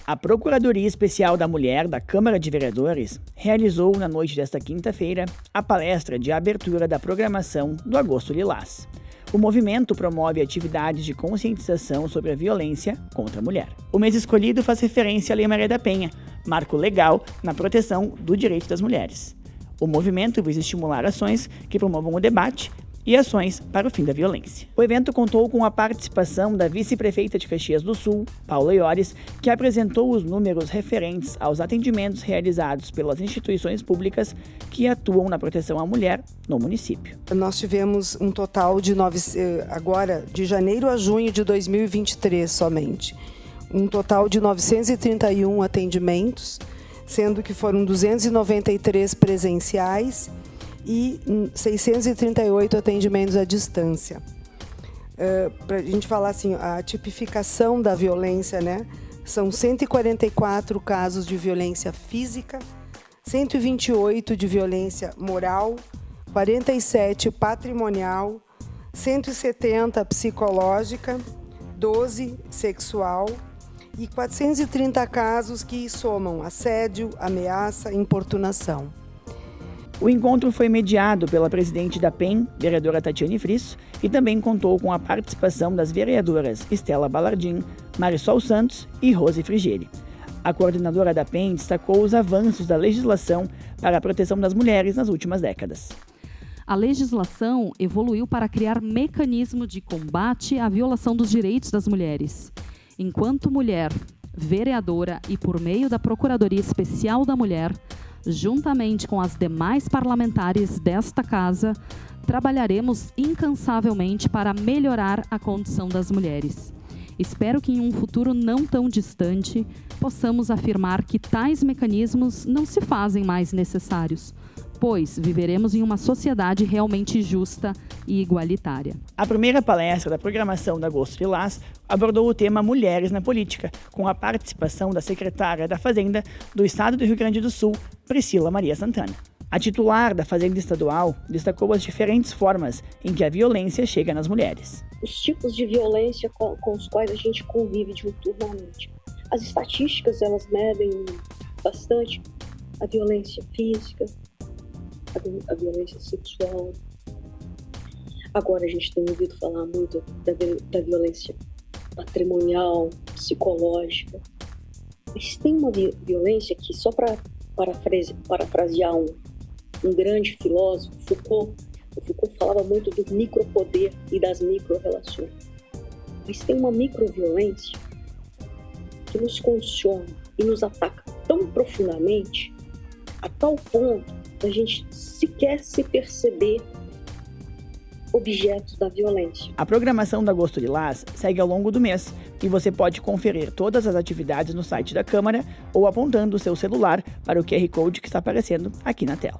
A Procuradoria Especial da Mulher da Câmara de Vereadores realizou na noite desta quinta-feira a palestra de abertura da programação do Agosto Lilás. O movimento promove atividades de conscientização sobre a violência contra a mulher. O mês escolhido faz referência à Lei Maria da Penha, marco legal na proteção do direito das mulheres. O movimento visa estimular ações que promovam o debate e ações para o fim da violência. O evento contou com a participação da vice-prefeita de Caxias do Sul, Paula Iores, que apresentou os números referentes aos atendimentos realizados pelas instituições públicas que atuam na proteção à mulher no município. Nós tivemos um total de agora, de janeiro a junho de 2023 somente, um total de 931 atendimentos, sendo que foram 293 presenciais e 638 atendimentos à distância. Para a gente falar assim, a tipificação da violência, né? São 144 casos de violência física, 128 de violência moral, 47 patrimonial, 170 psicológica, 12 sexual e 430 casos que somam assédio, ameaça e importunação. O encontro foi mediado pela presidente da PEN, vereadora Tatiane Frisso, e também contou com a participação das vereadoras Estela Balardim, Marisol Santos e Rose Frigeri. A coordenadora da PEN destacou os avanços da legislação para a proteção das mulheres nas últimas décadas. A legislação evoluiu para criar mecanismo de combate à violação dos direitos das mulheres. Enquanto mulher, vereadora e por meio da Procuradoria Especial da Mulher, juntamente com as demais parlamentares desta casa, trabalharemos incansavelmente para melhorar a condição das mulheres. Espero que em um futuro não tão distante, possamos afirmar que tais mecanismos não se fazem mais necessários, pois viveremos em uma sociedade realmente justa e igualitária. A primeira palestra da programação da Agosto Lilás abordou o tema Mulheres na Política, com a participação da secretária da Fazenda do Estado do Rio Grande do Sul, Priscila Maria Santana. A titular da Fazenda Estadual destacou as diferentes formas em que a violência chega nas mulheres. Os tipos de violência com os quais a gente convive diuturnamente. As estatísticas, elas medem bastante a violência física, a violência sexual. Agora a gente tem ouvido falar muito da violência patrimonial, psicológica. Mas tem uma violência que, só para parafrasear um grande filósofo, Foucault falava muito do micropoder e das microrelações. Mas tem uma microviolência que nos condiciona e nos ataca tão profundamente, a tal ponto da gente sequer se perceber objeto da violência. A programação da Agosto Lilás segue ao longo do mês e você pode conferir todas as atividades no site da Câmara ou apontando o seu celular para o QR Code que está aparecendo aqui na tela.